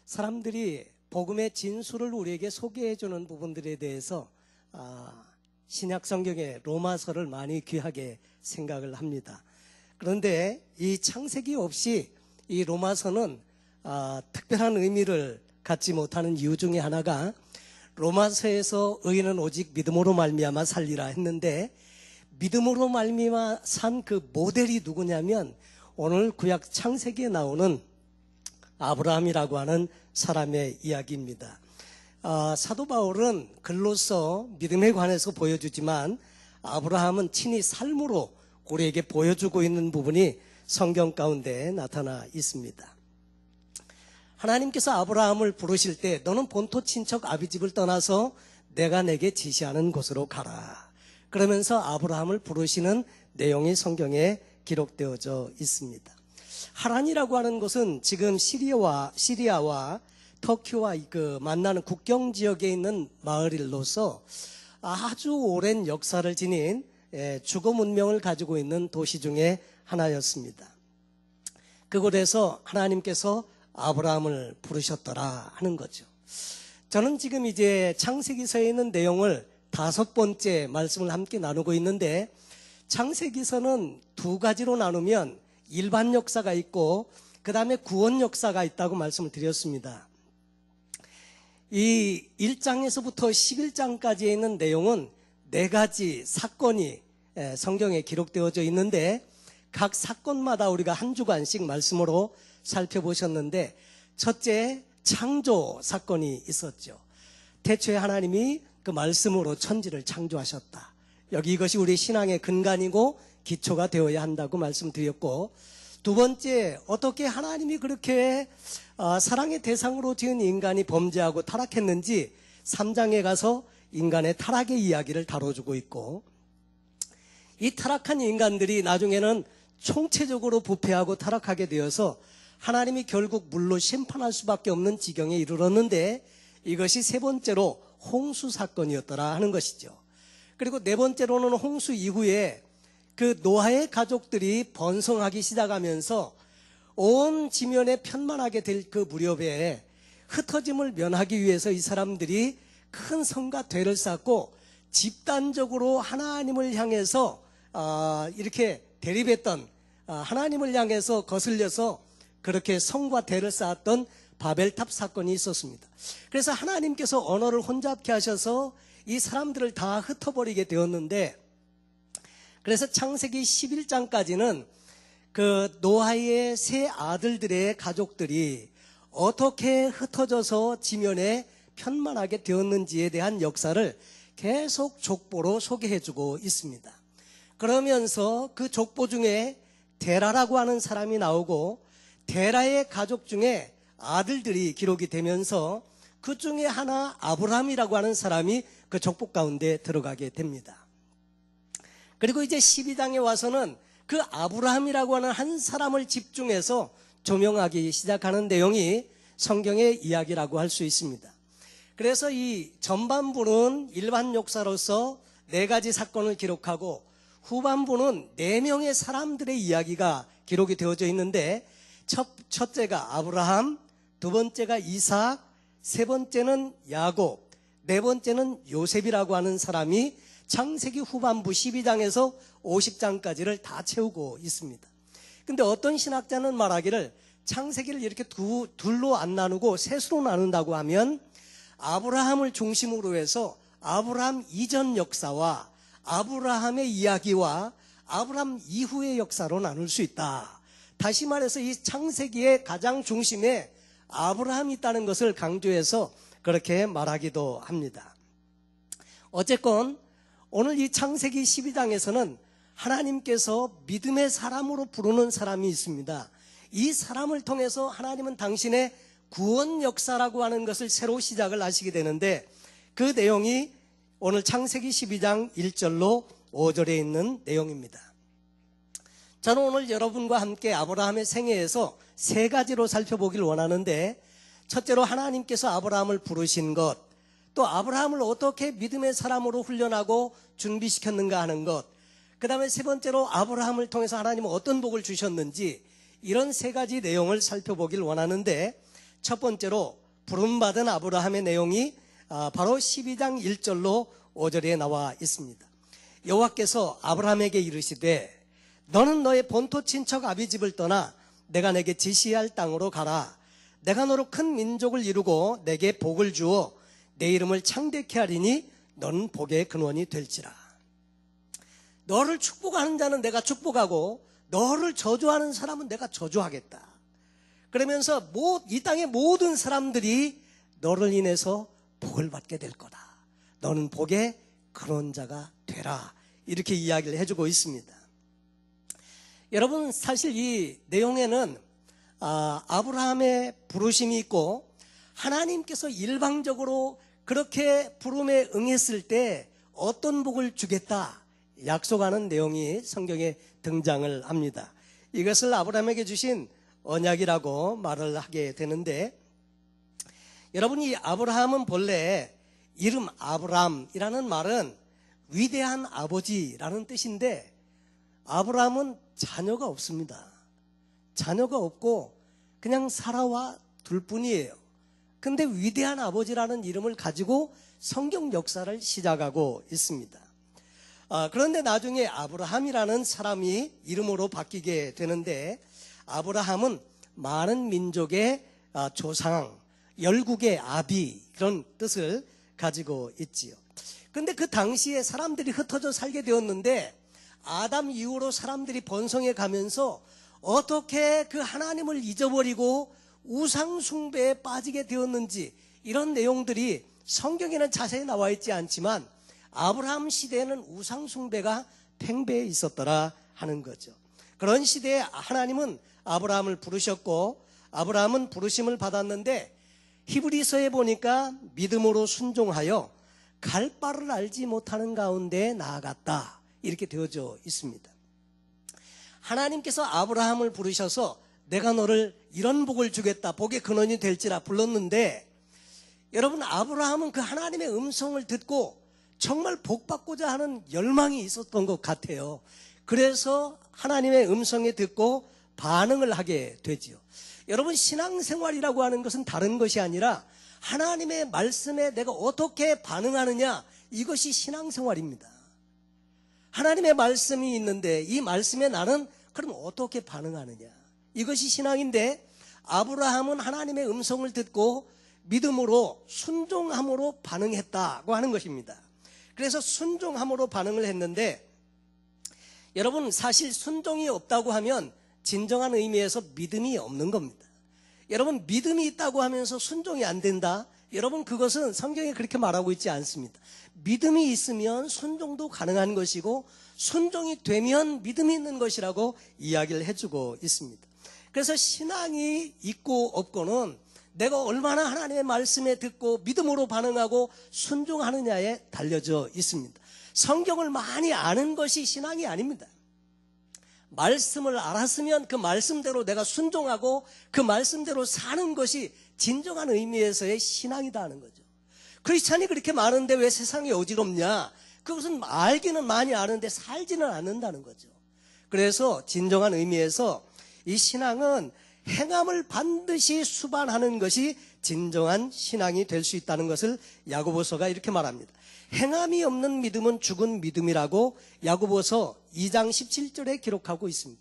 사람들이 복음의 진수를 우리에게 소개해주는 부분들에 대해서 신약 성경의 로마서를 많이 귀하게 생각을 합니다. 그런데 이 창세기 없이 이 로마서는 특별한 의미를 갖지 못하는 이유 중에 하나가 로마서에서 의인은 오직 믿음으로 말미암아 살리라 했는데 믿음으로 말미암아 산 그 모델이 누구냐면 오늘 구약 창세기에 나오는 아브라함이라고 하는 사람의 이야기입니다. 사도 바울은 글로써 믿음에 관해서 보여주지만 아브라함은 친히 삶으로 우리에게 보여주고 있는 부분이 성경 가운데 나타나 있습니다. 하나님께서 아브라함을 부르실 때 너는 본토 친척 아비집을 떠나서 내가 내게 지시하는 곳으로 가라. 그러면서 아브라함을 부르시는 내용이 성경에 기록되어져 있습니다. 하란이라고 하는 곳은 지금 시리아와 터키와 만나는 국경 지역에 있는 마을로서 아주 오랜 역사를 지닌 주거 문명을 가지고 있는 도시 중에 하나였습니다. 그곳에서 하나님께서 아브라함을 부르셨더라 하는 거죠. 저는 지금 이제 창세기서에 있는 내용을 5번째 말씀을 함께 나누고 있는데 창세기서는 두 가지로 나누면 일반 역사가 있고 그 다음에 구원 역사가 있다고 말씀을 드렸습니다. 이 1장에서부터 11장까지에 있는 내용은 4가지 사건이 성경에 기록되어져 있는데 각 사건마다 우리가 한 주간씩 말씀으로 살펴보셨는데 첫째 창조 사건이 있었죠. 태초에 하나님이 그 말씀으로 천지를 창조하셨다. 여기 이것이 우리 신앙의 근간이고 기초가 되어야 한다고 말씀드렸고 두 번째 어떻게 하나님이 그렇게 사랑의 대상으로 지은 인간이 범죄하고 타락했는지 3장에 가서 인간의 타락의 이야기를 다뤄주고 있고 이 타락한 인간들이 나중에는 총체적으로 부패하고 타락하게 되어서 하나님이 결국 물로 심판할 수밖에 없는 지경에 이르렀는데 이것이 세 번째로 홍수 사건이었더라 하는 것이죠. 그리고 네 번째로는 홍수 이후에 그 노아의 가족들이 번성하기 시작하면서 온 지면에 편만하게 될 그 무렵에 흩어짐을 면하기 위해서 이 사람들이 큰 성과 대를 쌓고 집단적으로 하나님을 향해서 이렇게 대립했던 하나님을 향해서 거슬려서 그렇게 성과 대를 쌓았던 바벨탑 사건이 있었습니다. 그래서 하나님께서 언어를 혼잡케 하셔서 이 사람들을 다 흩어버리게 되었는데 그래서 창세기 11장까지는 그 노아의 세 아들들의 가족들이 어떻게 흩어져서 지면에 편만하게 되었는지에 대한 역사를 계속 족보로 소개해주고 있습니다. 그러면서 그 족보 중에 데라라고 하는 사람이 나오고 데라의 가족 중에 아들들이 기록이 되면서 그 중에 하나 아브라함이라고 하는 사람이 그 족보 가운데 들어가게 됩니다. 그리고 이제 12장에 와서는 그 아브라함이라고 하는 한 사람을 집중해서 조명하기 시작하는 내용이 성경의 이야기라고 할 수 있습니다. 그래서 이 전반부는 일반 역사로서 4가지 사건을 기록하고 후반부는 4명의 사람들의 이야기가 기록이 되어져 있는데 첫째가 아브라함, 두 번째가 이삭, 세 번째는 야곱, 네 번째는 요셉이라고 하는 사람이 창세기 후반부 12장에서 50장까지를 다 채우고 있습니다. 근데 어떤 신학자는 말하기를 창세기를 이렇게 둘로 안 나누고 셋으로 나눈다고 하면 아브라함을 중심으로 해서 아브라함 이전 역사와 아브라함의 이야기와 아브라함 이후의 역사로 나눌 수 있다. 다시 말해서 이 창세기의 가장 중심에 아브라함이 있다는 것을 강조해서 그렇게 말하기도 합니다. 어쨌건 오늘 이 창세기 12장에서는 하나님께서 믿음의 사람으로 부르는 사람이 있습니다. 이 사람을 통해서 하나님은 당신의 구원 역사라고 하는 것을 새로 시작을 하시게 되는데 그 내용이 오늘 창세기 12장 1절로 5절에 있는 내용입니다. 저는 오늘 여러분과 함께 아브라함의 생애에서 3가지로 살펴보길 원하는데 첫째로 하나님께서 아브라함을 부르신 것, 또 아브라함을 어떻게 믿음의 사람으로 훈련하고 준비시켰는가 하는 것, 그 다음에 세 번째로 아브라함을 통해서 하나님은 어떤 복을 주셨는지 이런 3가지 내용을 살펴보길 원하는데 첫 번째로 부름받은 아브라함의 내용이 바로 12장 1절로 5절에 나와 있습니다. 여호와께서 아브라함에게 이르시되 너는 너의 본토 친척 아비집을 떠나 내가 내게 지시할 땅으로 가라. 내가 너로 큰 민족을 이루고 내게 복을 주어 내 이름을 창대케 하리니 너는 복의 근원이 될지라. 너를 축복하는 자는 내가 축복하고 너를 저주하는 사람은 내가 저주하겠다. 그러면서 이 땅의 모든 사람들이 너를 인해서 복을 받게 될 거다. 너는 복의 근원자가 되라. 이렇게 이야기를 해주고 있습니다. 여러분, 사실 이 내용에는 아브라함의 부르심이 있고 하나님께서 일방적으로 그렇게 부름에 응했을 때 어떤 복을 주겠다 약속하는 내용이 성경에 등장을 합니다. 이것을 아브라함에게 주신 언약이라고 말을 하게 되는데, 여러분, 이 아브라함은 본래 이름 아브람이라는 말은 위대한 아버지라는 뜻인데, 아브라함은 자녀가 없습니다. 자녀가 없고 그냥 사라와 둘 뿐이에요. 근데 위대한 아버지라는 이름을 가지고 성경 역사를 시작하고 있습니다. 그런데 나중에 아브라함이라는 사람이 이름으로 바뀌게 되는데, 아브라함은 많은 민족의 조상, 열국의 아비, 그런 뜻을 가지고 있지요. 그런데 그 당시에 사람들이 흩어져 살게 되었는데, 아담 이후로 사람들이 번성해 가면서 어떻게 그 하나님을 잊어버리고 우상 숭배에 빠지게 되었는지, 이런 내용들이 성경에는 자세히 나와 있지 않지만 아브라함 시대에는 우상 숭배가 팽배해 있었더라 하는 거죠. 그런 시대에 하나님은 아브라함을 부르셨고, 아브라함은 부르심을 받았는데, 히브리서에 보니까 믿음으로 순종하여 갈 바를 알지 못하는 가운데 나아갔다, 이렇게 되어져 있습니다. 하나님께서 아브라함을 부르셔서 내가 너를 이런 복을 주겠다, 복의 근원이 될지라 불렀는데, 여러분, 아브라함은 그 하나님의 음성을 듣고 정말 복받고자 하는 열망이 있었던 것 같아요. 그래서 하나님의 음성에 듣고 반응을 하게 되지요. 여러분, 신앙생활이라고 하는 것은 다른 것이 아니라 하나님의 말씀에 내가 어떻게 반응하느냐, 이것이 신앙생활입니다. 하나님의 말씀이 있는데 이 말씀에 나는 그럼 어떻게 반응하느냐, 이것이 신앙인데, 아브라함은 하나님의 음성을 듣고 믿음으로 순종함으로 반응했다고 하는 것입니다. 그래서 순종함으로 반응을 했는데, 여러분, 사실 순종이 없다고 하면 진정한 의미에서 믿음이 없는 겁니다. 여러분, 믿음이 있다고 하면서 순종이 안 된다? 여러분, 그것은 성경에 그렇게 말하고 있지 않습니다. 믿음이 있으면 순종도 가능한 것이고, 순종이 되면 믿음이 있는 것이라고 이야기를 해주고 있습니다. 그래서 신앙이 있고 없고는 내가 얼마나 하나님의 말씀에 듣고 믿음으로 반응하고 순종하느냐에 달려져 있습니다. 성경을 많이 아는 것이 신앙이 아닙니다. 말씀을 알았으면 그 말씀대로 내가 순종하고 그 말씀대로 사는 것이 진정한 의미에서의 신앙이다 하는 거죠. 크리스찬이 그렇게 많은데 왜 세상이 어지럽냐? 그것은 알기는 많이 아는데 살지는 않는다는 거죠. 그래서 진정한 의미에서 이 신앙은 행함을 반드시 수반하는 것이 진정한 신앙이 될 수 있다는 것을 야고보서가 이렇게 말합니다. 행함이 없는 믿음은 죽은 믿음이라고 야고보서 2장 17절에 기록하고 있습니다.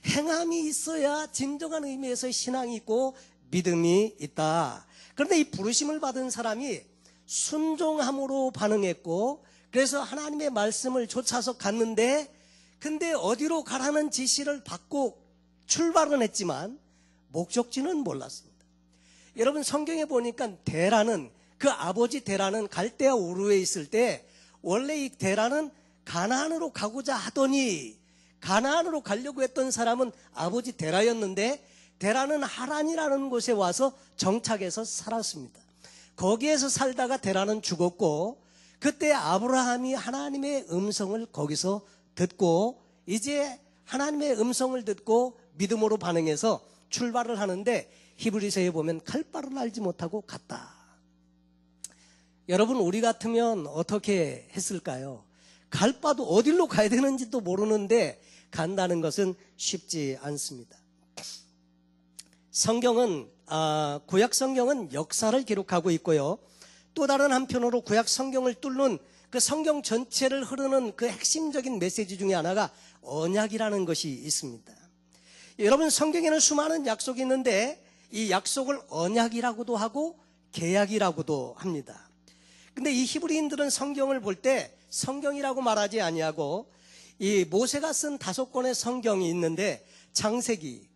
행함이 있어야 진정한 의미에서 신앙이 있고 믿음이 있다. 그런데 이 부르심을 받은 사람이 순종함으로 반응했고, 그래서 하나님의 말씀을 쫓아서 갔는데, 근데 어디로 가라는 지시를 받고 출발은 했지만 목적지는 몰랐습니다. 여러분, 성경에 보니까 데라는, 그 아버지 데라는 갈대아 우르에 있을 때 원래 이 데라는 가나안으로 가고자 하더니, 가나안으로 가려고 했던 사람은 아버지 데라였는데, 데라는 하란이라는 곳에 와서 정착해서 살았습니다. 거기에서 살다가 데라는 죽었고, 그때 아브라함이 하나님의 음성을 거기서 듣고, 이제 하나님의 음성을 듣고 믿음으로 반응해서 출발을 하는데, 히브리서에 보면 갈 바를 알지 못하고 갔다. 여러분, 우리 같으면 어떻게 했을까요? 갈 바도 어디로 가야 되는지도 모르는데 간다는 것은 쉽지 않습니다. 성경은 구약 성경은 역사를 기록하고 있고요. 또 다른 한편으로 구약 성경을 뚫는 그 성경 전체를 흐르는 그 핵심적인 메시지 중에 하나가 언약이라는 것이 있습니다. 여러분, 성경에는 수많은 약속이 있는데 이 약속을 언약이라고도 하고 계약이라고도 합니다. 근데 이 히브리인들은 성경을 볼 때 성경이라고 말하지 아니하고 이 모세가 쓴 5권의 성경이 있는데 창세기,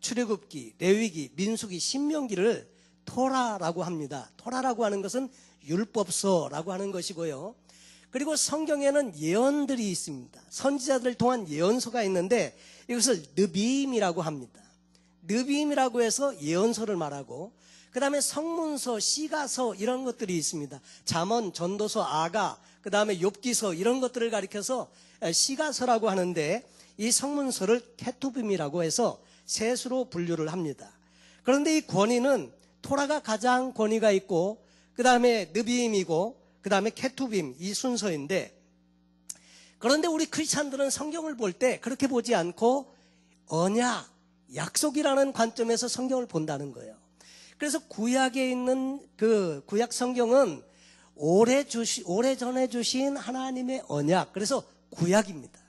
출애굽기, 레위기, 민수기, 신명기를 토라라고 합니다. 토라라고 하는 것은 율법서라고 하는 것이고요. 그리고 성경에는 예언들이 있습니다. 선지자들을 통한 예언서가 있는데 이것을 느비임이라고 합니다. 느비임이라고 해서 예언서를 말하고, 그 다음에 성문서, 시가서 이런 것들이 있습니다. 잠언, 전도서, 아가, 그 다음에 욥기서 이런 것들을 가리켜서 시가서라고 하는데 이 성문서를 케투빔이라고 해서 셋으로 분류를 합니다. 그런데 이 권위는 토라가 가장 권위가 있고, 그 다음에 느비임이고, 그 다음에 케투빔, 이 순서인데, 그런데 우리 크리스찬들은 성경을 볼 때 그렇게 보지 않고 언약, 약속이라는 관점에서 성경을 본다는 거예요. 그래서 구약에 있는 그 구약 성경은 오래전에 주신 하나님의 언약, 그래서 구약입니다.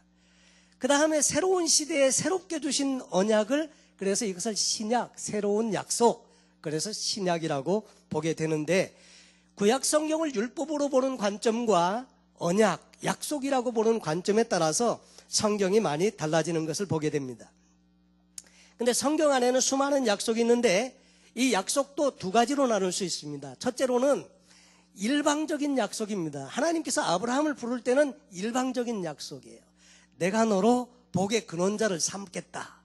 그 다음에 새로운 시대에 새롭게 주신 언약을, 그래서 이것을 신약, 새로운 약속, 그래서 신약이라고 보게 되는데, 구약 성경을 율법으로 보는 관점과 언약, 약속이라고 보는 관점에 따라서 성경이 많이 달라지는 것을 보게 됩니다. 근데 성경 안에는 수많은 약속이 있는데 이 약속도 두 가지로 나눌 수 있습니다. 첫째로는 일방적인 약속입니다. 하나님께서 아브라함을 부를 때는 일방적인 약속이에요. 내가 너로 복의 근원자를 삼겠다.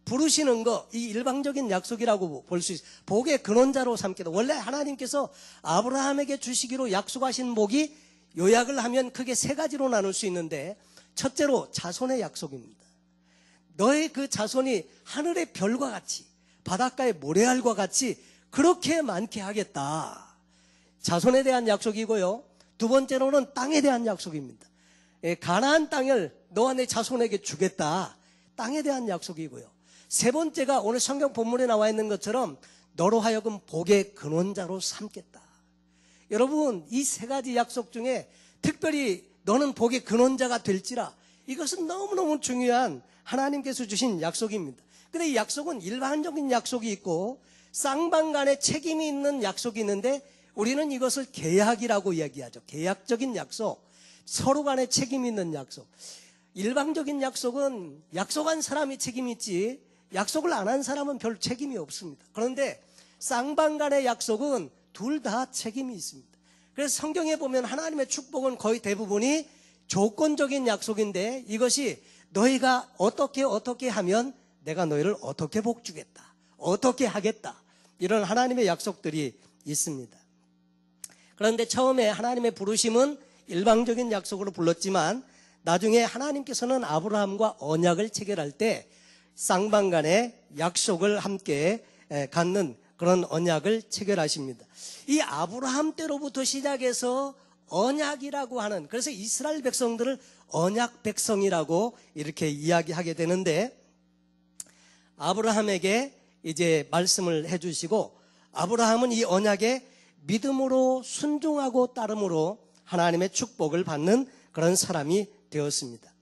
부르시는 거, 이 일방적인 약속이라고 볼 수 있어요. 복의 근원자로 삼겠다. 원래 하나님께서 아브라함에게 주시기로 약속하신 복이 요약을 하면 크게 세 가지로 나눌 수 있는데, 첫째로 자손의 약속입니다. 너의 그 자손이 하늘의 별과 같이, 바닷가의 모래알과 같이 그렇게 많게 하겠다. 자손에 대한 약속이고요. 두 번째로는 땅에 대한 약속입니다. 가나안 땅을 너와 내 자손에게 주겠다. 땅에 대한 약속이고요. 세 번째가 오늘 성경 본문에 나와 있는 것처럼 너로 하여금 복의 근원자로 삼겠다. 여러분, 이 세 가지 약속 중에 특별히 너는 복의 근원자가 될지라, 이것은 너무너무 중요한 하나님께서 주신 약속입니다. 근데 이 약속은 일반적인 약속이 있고 쌍방간에 책임이 있는 약속이 있는데 우리는 이것을 계약이라고 이야기하죠. 계약적인 약속, 서로 간에 책임이 있는 약속. 일방적인 약속은 약속한 사람이 책임이 있지 약속을 안 한 사람은 별 책임이 없습니다. 그런데 쌍방간의 약속은 둘 다 책임이 있습니다. 그래서 성경에 보면 하나님의 축복은 거의 대부분이 조건적인 약속인데, 이것이 너희가 어떻게 하면 내가 너희를 어떻게 복주겠다, 어떻게 하겠다, 이런 하나님의 약속들이 있습니다. 그런데 처음에 하나님의 부르심은 일방적인 약속으로 불렀지만 나중에 하나님께서는 아브라함과 언약을 체결할 때 쌍방간의 약속을 함께 갖는 그런 언약을 체결하십니다. 이 아브라함 때로부터 시작해서 언약이라고 하는, 그래서 이스라엘 백성들을 언약 백성이라고 이렇게 이야기하게 되는데, 아브라함에게 이제 말씀을 해주시고, 아브라함은 이 언약에 믿음으로 순종하고 따름으로 하나님의 축복을 받는 그런 사람이 되었습니다.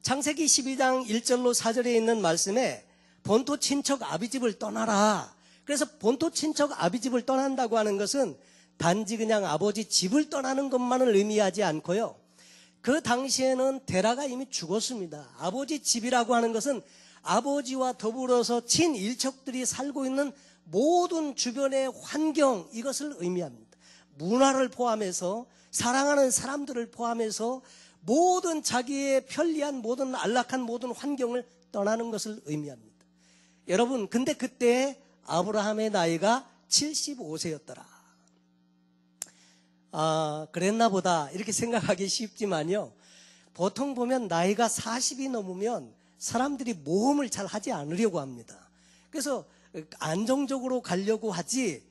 창세기 12장 1절로 4절에 있는 말씀에 본토 친척 아비집을 떠나라. 그래서 본토 친척 아비집을 떠난다고 하는 것은 단지 그냥 아버지 집을 떠나는 것만을 의미하지 않고요. 그 당시에는 데라가 이미 죽었습니다. 아버지 집이라고 하는 것은 아버지와 더불어서 친일척들이 살고 있는 모든 주변의 환경, 이것을 의미합니다. 문화를 포함해서, 사랑하는 사람들을 포함해서 모든 자기의 편리한 모든 안락한 모든 환경을 떠나는 것을 의미합니다. 여러분, 근데 그때 아브라함의 나이가 75세였더라. 그랬나 보다 이렇게 생각하기 쉽지만요, 보통 보면 나이가 40이 넘으면 사람들이 모험을 잘 하지 않으려고 합니다. 그래서 안정적으로 가려고 하지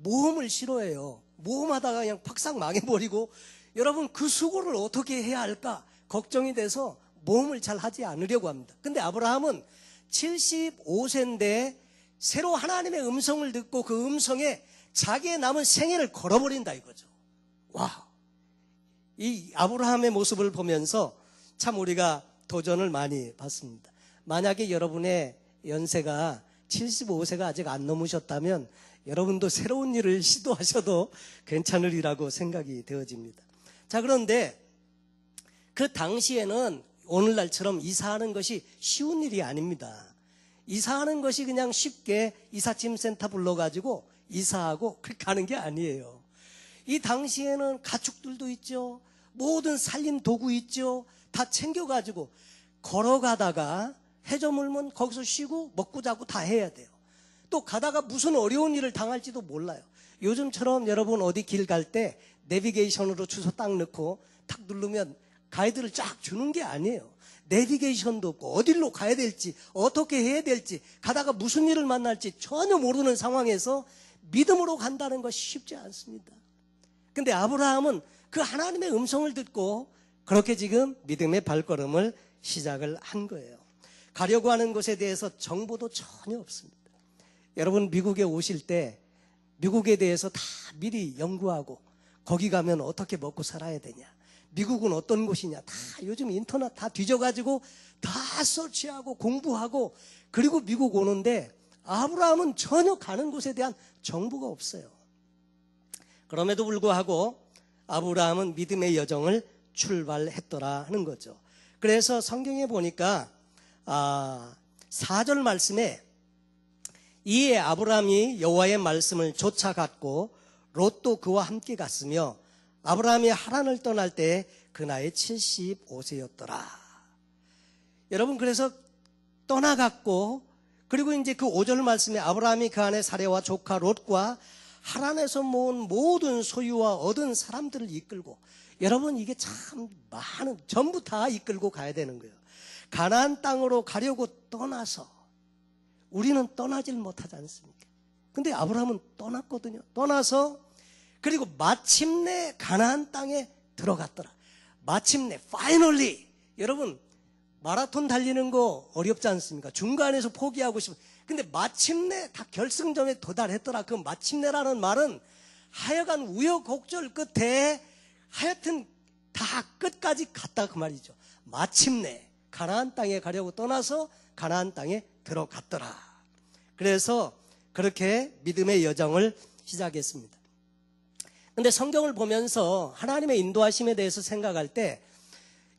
모험을 싫어해요. 모험하다가 그냥 팍싹 망해버리고, 여러분, 그 수고를 어떻게 해야 할까 걱정이 돼서 모험을 잘 하지 않으려고 합니다. 근데 아브라함은 75세인데 새로 하나님의 음성을 듣고 그 음성에 자기의 남은 생애를 걸어버린다 이거죠. 와, 이 아브라함의 모습을 보면서 참 우리가 도전을 많이 받습니다. 만약에 여러분의 연세가 75세가 아직 안 넘으셨다면 여러분도 새로운 일을 시도하셔도 괜찮으리라고 생각이 되어집니다. 자, 그런데 그 당시에는 오늘날처럼 이사하는 것이 쉬운 일이 아닙니다. 이사하는 것이 그냥 쉽게 이삿짐센터 불러가지고 이사하고 그렇게 가는 게 아니에요. 이 당시에는 가축들도 있죠. 모든 살림 도구 있죠. 다 챙겨가지고 걸어가다가 해저물면 거기서 쉬고 먹고 자고 다 해야 돼요. 또 가다가 무슨 어려운 일을 당할지도 몰라요. 요즘처럼 여러분 어디 길 갈 때 내비게이션으로 주소 딱 넣고 탁 누르면 가이드를 쫙 주는 게 아니에요. 내비게이션도 없고 어디로 가야 될지 어떻게 해야 될지 가다가 무슨 일을 만날지 전혀 모르는 상황에서 믿음으로 간다는 것이 쉽지 않습니다. 근데 아브라함은 그 하나님의 음성을 듣고 그렇게 지금 믿음의 발걸음을 시작을 한 거예요. 가려고 하는 곳에 대해서 정보도 전혀 없습니다. 여러분 미국에 오실 때 미국에 대해서 다 미리 연구하고 거기 가면 어떻게 먹고 살아야 되냐, 미국은 어떤 곳이냐, 다 요즘 인터넷 다 뒤져가지고 다 서치하고 공부하고 그리고 미국 오는데 아브라함은 전혀 가는 곳에 대한 정보가 없어요. 그럼에도 불구하고 아브라함은 믿음의 여정을 출발했더라 하는 거죠. 그래서 성경에 보니까 4절 말씀에 이에 아브라함이 여호와의 말씀을 쫓아갔고 롯도 그와 함께 갔으며 아브라함이 하란을 떠날 때 그 나이 75세였더라. 여러분 그래서 떠나갔고 그리고 이제 그 5절 말씀에 아브라함이 그 안에 사례와 조카 롯과 하란에서 모은 모든 소유와 얻은 사람들을 이끌고, 여러분 이게 참 많은 전부 다 이끌고 가야 되는 거예요. 가나안 땅으로 가려고 떠나서 우리는 떠나질 못하지 않습니까? 근데 아브라함은 떠났거든요. 떠나서 그리고 마침내 가나안 땅에 들어갔더라. 마침내 finally. 여러분 마라톤 달리는 거 어렵지 않습니까? 중간에서 포기하고 싶어. 근데 마침내 다 결승점에 도달했더라. 그 마침내라는 말은 하여간 우여곡절 끝에 하여튼 다 끝까지 갔다 그 말이죠. 마침내 가나안 땅에 가려고 떠나서 가나안 땅에 들어갔더라. 그래서 그렇게 믿음의 여정을 시작했습니다. 근데 성경을 보면서 하나님의 인도하심에 대해서 생각할 때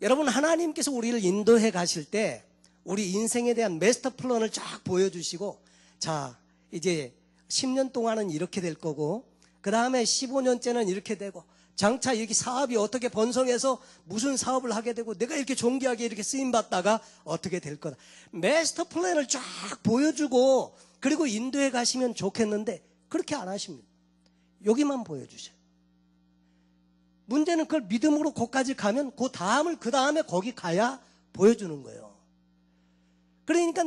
여러분 하나님께서 우리를 인도해 가실 때 우리 인생에 대한 마스터 플랜을 쫙 보여주시고 자 이제 10년 동안은 이렇게 될 거고 그 다음에 15년째는 이렇게 되고 장차 이렇게 사업이 어떻게 번성해서 무슨 사업을 하게 되고 내가 이렇게 존귀하게 이렇게 쓰임받다가 어떻게 될 거다. 마스터 플랜을 쫙 보여주고 그리고 인도해 가시면 좋겠는데 그렇게 안 하십니다. 여기만 보여주셔요. 문제는 그걸 믿음으로 거기까지 가면 그 다음에 거기 가야 보여주는 거예요. 그러니까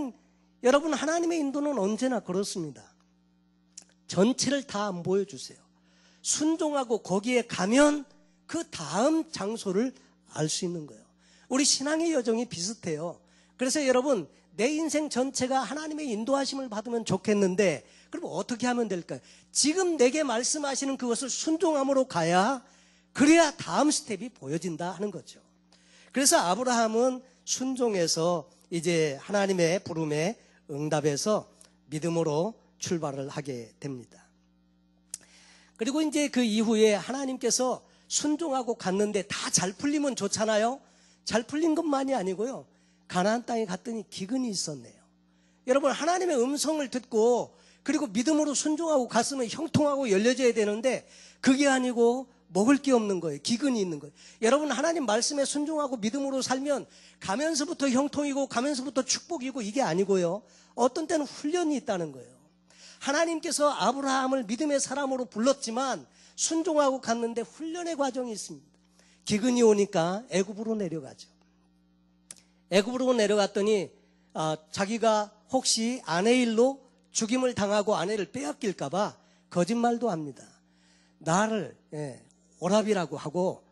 여러분 하나님의 인도는 언제나 그렇습니다. 전체를 다 안 보여주세요. 순종하고 거기에 가면 그 다음 장소를 알 수 있는 거예요. 우리 신앙의 여정이 비슷해요. 그래서 여러분 내 인생 전체가 하나님의 인도하심을 받으면 좋겠는데 그럼 어떻게 하면 될까요? 지금 내게 말씀하시는 그것을 순종함으로 가야 그래야 다음 스텝이 보여진다 하는 거죠. 그래서 아브라함은 순종해서 이제 하나님의 부름에 응답해서 믿음으로 출발을 하게 됩니다. 그리고 이제 그 이후에 하나님께서 순종하고 갔는데 다 잘 풀리면 좋잖아요. 잘 풀린 것만이 아니고요. 가나안 땅에 갔더니 기근이 있었네요. 여러분 하나님의 음성을 듣고 그리고 믿음으로 순종하고 갔으면 형통하고 열려져야 되는데 그게 아니고 먹을 게 없는 거예요. 기근이 있는 거예요. 여러분 하나님 말씀에 순종하고 믿음으로 살면 가면서부터 형통이고 가면서부터 축복이고 이게 아니고요. 어떤 때는 훈련이 있다는 거예요. 하나님께서 아브라함을 믿음의 사람으로 불렀지만 순종하고 갔는데 훈련의 과정이 있습니다. 기근이 오니까 애굽으로 내려가죠. 애굽으로 내려갔더니 자기가 혹시 아내 일로 죽임을 당하고 아내를 빼앗길까 봐 거짓말도 합니다. 나를 오랍이라고 하고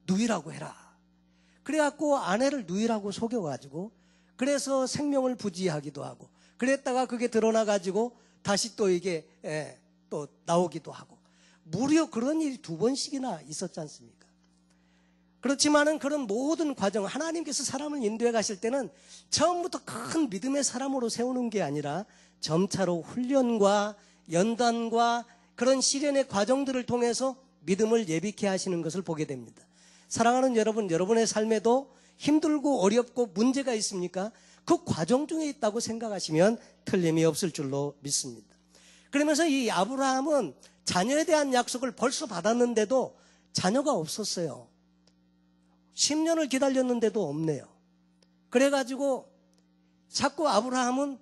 누이라고 해라. 그래갖고 아내를 누이라고 속여가지고 그래서 생명을 부지하기도 하고, 그랬다가 그게 드러나가지고 다시 또 이게 또 나오기도 하고, 무려 그런 일이 2번씩이나 있었지 않습니까? 그렇지만은 그런 모든 과정, 하나님께서 사람을 인도해 가실 때는 처음부터 큰 믿음의 사람으로 세우는 게 아니라 점차로 훈련과 연단과 그런 시련의 과정들을 통해서 믿음을 예비케 하시는 것을 보게 됩니다. 사랑하는 여러분, 여러분의 삶에도 힘들고 어렵고 문제가 있습니까? 그 과정 중에 있다고 생각하시면 틀림이 없을 줄로 믿습니다. 그러면서 이 아브라함은 자녀에 대한 약속을 벌써 받았는데도 자녀가 없었어요. 10년을 기다렸는데도 없네요. 그래가지고 자꾸 아브라함은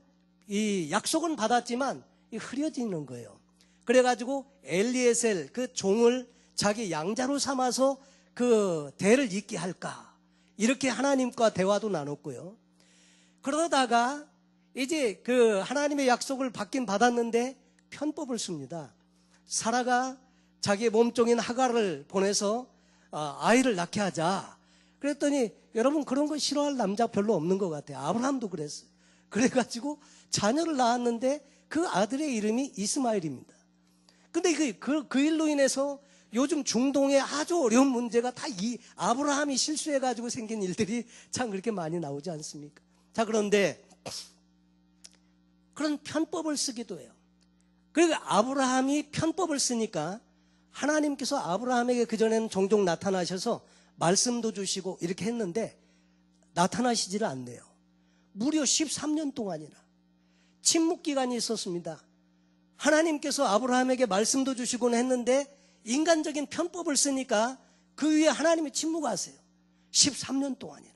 이 약속은 받았지만 흐려지는 거예요. 그래가지고 엘리에셀 그 종을 자기 양자로 삼아서 그 대를 잇게 할까, 이렇게 하나님과 대화도 나눴고요. 그러다가 이제 그 하나님의 약속을 받긴 받았는데 편법을 씁니다. 사라가 자기의 몸종인 하갈을 보내서 아이를 낳게 하자. 그랬더니 여러분, 그런 거 싫어할 남자 별로 없는 것 같아요. 아브라함도 그랬어요. 그래가지고 자녀를 낳았는데 그 아들의 이름이 이스마엘입니다. 근데 그 일로 인해서 요즘 중동의 아주 어려운 문제가 다 이 아브라함이 실수해가지고 생긴 일들이 참 그렇게 많이 나오지 않습니까? 자, 그런데 그런 편법을 쓰기도 해요. 그러니까 아브라함이 편법을 쓰니까 하나님께서 아브라함에게 그전에는 종종 나타나셔서 말씀도 주시고 이렇게 했는데 나타나시지를 않네요. 무려 13년 동안이나 침묵 기간이 있었습니다. 하나님께서 아브라함에게 말씀도 주시곤 했는데 인간적인 편법을 쓰니까 그 위에 하나님이 침묵하세요. 13년 동안이나.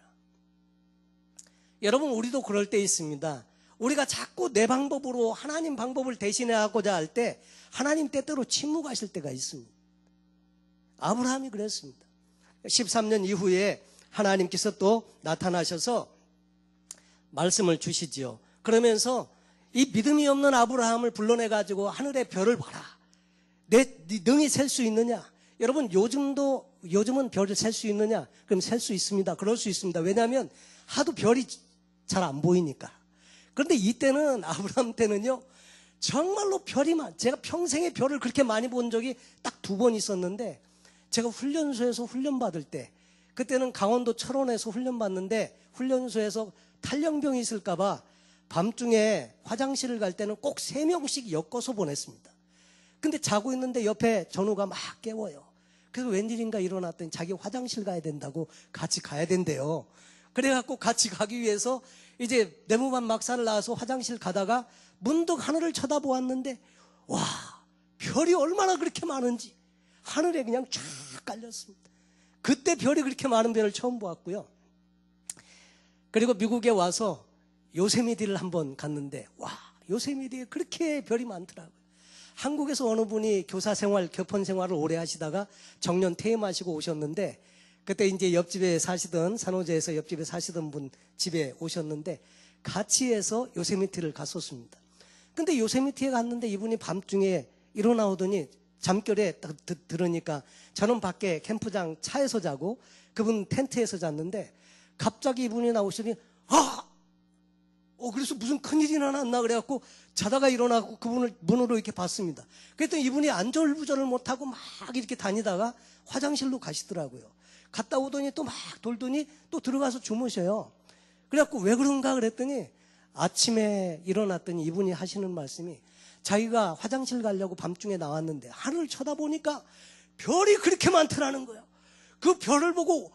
여러분, 우리도 그럴 때 있습니다. 우리가 자꾸 내 방법으로 하나님 방법을 대신해 하고자 할 때 하나님 때때로 침묵하실 때가 있습니다. 아브라함이 그랬습니다. 13년 이후에 하나님께서 또 나타나셔서 말씀을 주시지요. 그러면서 이 믿음이 없는 아브라함을 불러내가지고 하늘의 별을 봐라. 네 능히 셀 수 있느냐? 여러분, 요즘은 별을 셀 수 있느냐? 그럼 셀 수 있습니다. 그럴 수 있습니다. 왜냐하면 하도 별이 잘 안 보이니까. 그런데 이때는, 아브라함 때는요, 정말로 제가 평생에 별을 그렇게 많이 본 적이 딱 2번 있었는데, 제가 훈련소에서 훈련받을 때, 그때는 강원도 철원에서 훈련받는데 훈련소에서 탈영병이 있을까봐 밤중에 화장실을 갈 때는 꼭 3명씩 엮어서 보냈습니다. 근데 자고 있는데 옆에 전우가 막 깨워요. 그래서 웬일인가 일어났더니 자기 화장실 가야 된다고 같이 가야 된대요. 그래갖고 같이 가기 위해서 이제 내무반 막사를 나와서 화장실 가다가 문득 하늘을 쳐다보았는데, 와, 별이 얼마나 그렇게 많은지 하늘에 그냥 쫙 깔렸습니다. 그때 별이 그렇게 많은 별을 처음 보았고요. 그리고 미국에 와서 요세미티를 한번 갔는데, 와, 요세미티에 그렇게 별이 많더라고요. 한국에서 어느 분이 교사 생활, 교편 생활을 오래 하시다가 정년 퇴임하시고 오셨는데, 그때 이제 옆집에 사시던, 산호제에서 옆집에 사시던 분 집에 오셨는데 같이 해서 요세미티를 갔었습니다. 근데 요세미티에 갔는데 이분이 밤중에 일어나오더니 잠결에 딱 들으니까 저는 밖에 캠프장 차에서 자고 그분 텐트에서 잤는데 갑자기 이분이 나오시더니 그래서 무슨 큰일이 났나 그래갖고 자다가 일어나고 그분을 문으로 이렇게 봤습니다. 그랬더니 이분이 안절부절을 못하고 막 이렇게 다니다가 화장실로 가시더라고요. 갔다 오더니 또 막 돌더니 또 들어가서 주무셔요. 그래갖고 왜 그런가 그랬더니 아침에 일어났더니 이분이 하시는 말씀이, 자기가 화장실 가려고 밤중에 나왔는데 하늘을 쳐다보니까 별이 그렇게 많더라는 거예요. 그 별을 보고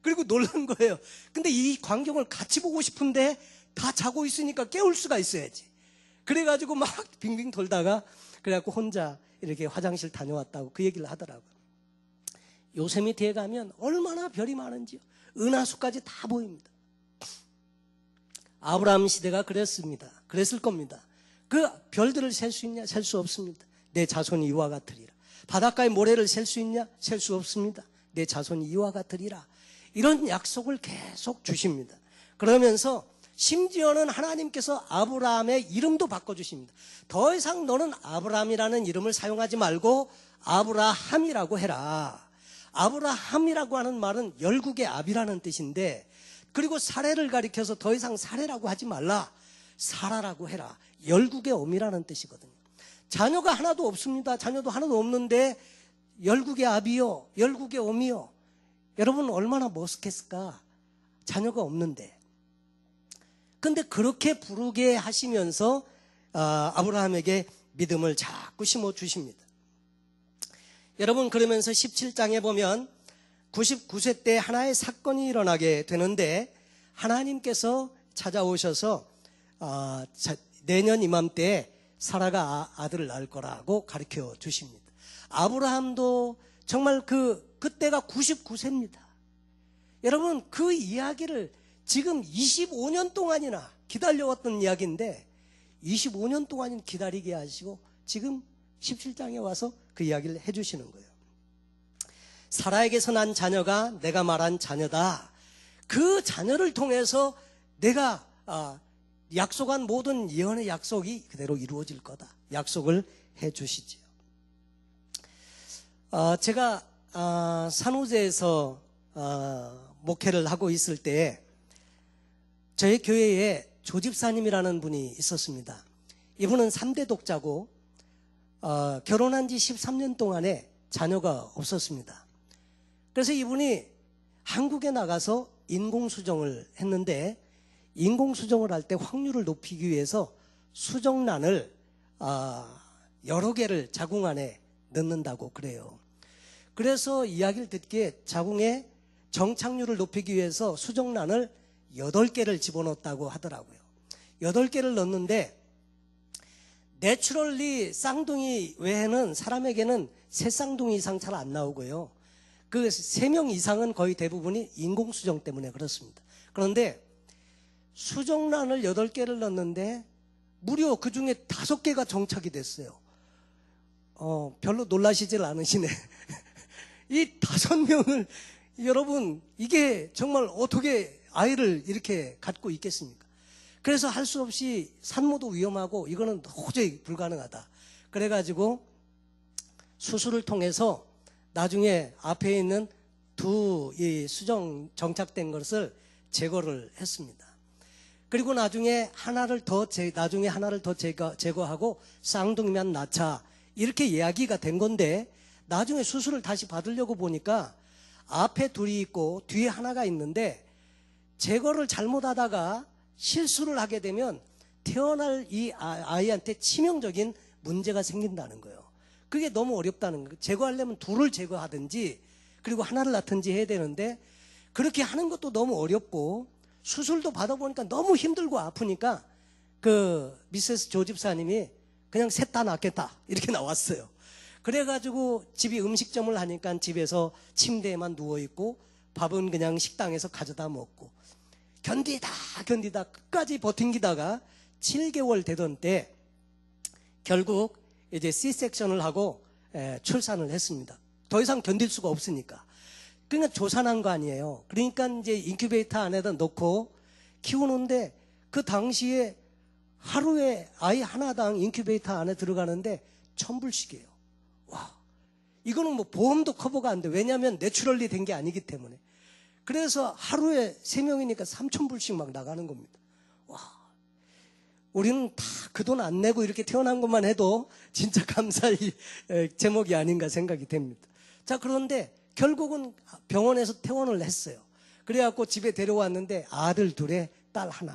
그리고 놀란 거예요. 근데 이 광경을 같이 보고 싶은데 다 자고 있으니까 깨울 수가 있어야지. 그래가지고 막 빙빙 돌다가 그래갖고 혼자 이렇게 화장실 다녀왔다고 그 얘기를 하더라고요. 요세미티에 가면 얼마나 별이 많은지요. 은하수까지 다 보입니다. 아브라함 시대가 그랬습니다. 그랬을 겁니다. 그 별들을 셀 수 있냐? 셀 수 없습니다. 내 자손이 이와 같으리라. 바닷가의 모래를 셀 수 있냐? 셀 수 없습니다. 내 자손이 이와 같으리라. 이런 약속을 계속 주십니다. 그러면서 심지어는 하나님께서 아브라함의 이름도 바꿔주십니다. 더 이상 너는 아브라함이라는 이름을 사용하지 말고 아브라함이라고 해라. 아브라함이라고 하는 말은 열국의 압이라는 뜻인데 그리고 사례를 가리켜서 더 이상 사례라고 하지 말라. 사라라고 해라. 열국의 어미라는 뜻이거든요. 자녀가 하나도 없습니다. 자녀도 하나도 없는데 열국의 아비요, 열국의 어미요. 여러분 얼마나 머쓱했을까? 자녀가 없는데. 근데 그렇게 부르게 하시면서 아브라함에게 믿음을 자꾸 심어주십니다. 여러분, 그러면서 17장에 보면 99세 때 하나의 사건이 일어나게 되는데 하나님께서 찾아오셔서 내년 이맘때에 사라가 아들을 낳을 거라고 가르쳐 주십니다. 아브라함도 정말 그때가 99세입니다. 여러분, 그 이야기를 지금 25년 동안이나 기다려왔던 이야기인데 25년 동안 기다리게 하시고 지금 17장에 와서 그 이야기를 해주시는 거예요. 사라에게서 난 자녀가 내가 말한 자녀다. 그 자녀를 통해서 내가 약속한 모든 예언의 약속이 그대로 이루어질 거다. 약속을 해주시지요. 제가 산호제에서 목회를 하고 있을 때 저희 교회에 조집사님이라는 분이 있었습니다. 이분은 3대 독자고 결혼한 지 13년 동안에 자녀가 없었습니다. 그래서 이분이 한국에 나가서 인공수정을 했는데 인공수정을 할 때 확률을 높이기 위해서 수정란을 여러 개를 자궁 안에 넣는다고 그래요. 그래서 이야기를 듣기에 자궁의 정착률을 높이기 위해서 수정란을 8개를 집어넣었다고 하더라고요. 8개를 넣는데 내추럴리 쌍둥이 외에는 사람에게는 새 쌍둥이 이상 잘 안 나오고요. 그 3명 이상은 거의 대부분이 인공수정 때문에 그렇습니다. 그런데 수정란을 8개를 넣었는데 무려 그 중에 5개가 정착이 됐어요. 별로 놀라시질 않으시네. 이 5명을 여러분, 이게 정말 어떻게 아이를 이렇게 갖고 있겠습니까? 그래서 할 수 없이 산모도 위험하고 이거는 도저히 불가능하다. 그래가지고 수술을 통해서 나중에 앞에 있는 이 수정 정착된 것을 제거를 했습니다. 그리고 나중에 하나를 더 제거하고 쌍둥이만 낳자 이렇게 이야기가 된 건데 나중에 수술을 다시 받으려고 보니까 앞에 둘이 있고 뒤에 하나가 있는데 제거를 잘못하다가 실수를 하게 되면 태어날 이 아이한테 치명적인 문제가 생긴다는 거예요. 그게 너무 어렵다는 거예요. 제거하려면 둘을 제거하든지 그리고 하나를 낳든지 해야 되는데 그렇게 하는 것도 너무 어렵고 수술도 받아보니까 너무 힘들고 아프니까 그 미세스 조 집사님이 그냥 셋 다 낳겠다 이렇게 나왔어요. 그래가지고 집이 음식점을 하니까 집에서 침대에만 누워있고 밥은 그냥 식당에서 가져다 먹고 견디다 끝까지 버팅기다가 7개월 되던 때 결국 이제 C-섹션을 하고 출산을 했습니다. 더 이상 견딜 수가 없으니까. 그러니까 조산한 거 아니에요. 그러니까 이제 인큐베이터 안에다 넣고 키우는데 그 당시에 하루에 아이 하나당 인큐베이터 안에 들어가는데 1,000불씩이에요. 와, 이거는 뭐 보험도 커버가 안 돼. 왜냐하면 내추럴리 된 게 아니기 때문에. 그래서 하루에 3명이니까 3,000불씩 막 나가는 겁니다. 와, 우리는 다 그 돈 안 내고 이렇게 태어난 것만 해도 진짜 감사할 제목이 아닌가 생각이 됩니다. 자, 그런데 결국은 병원에서 퇴원을 했어요. 그래갖고 집에 데려왔는데 아들 2에 딸 1.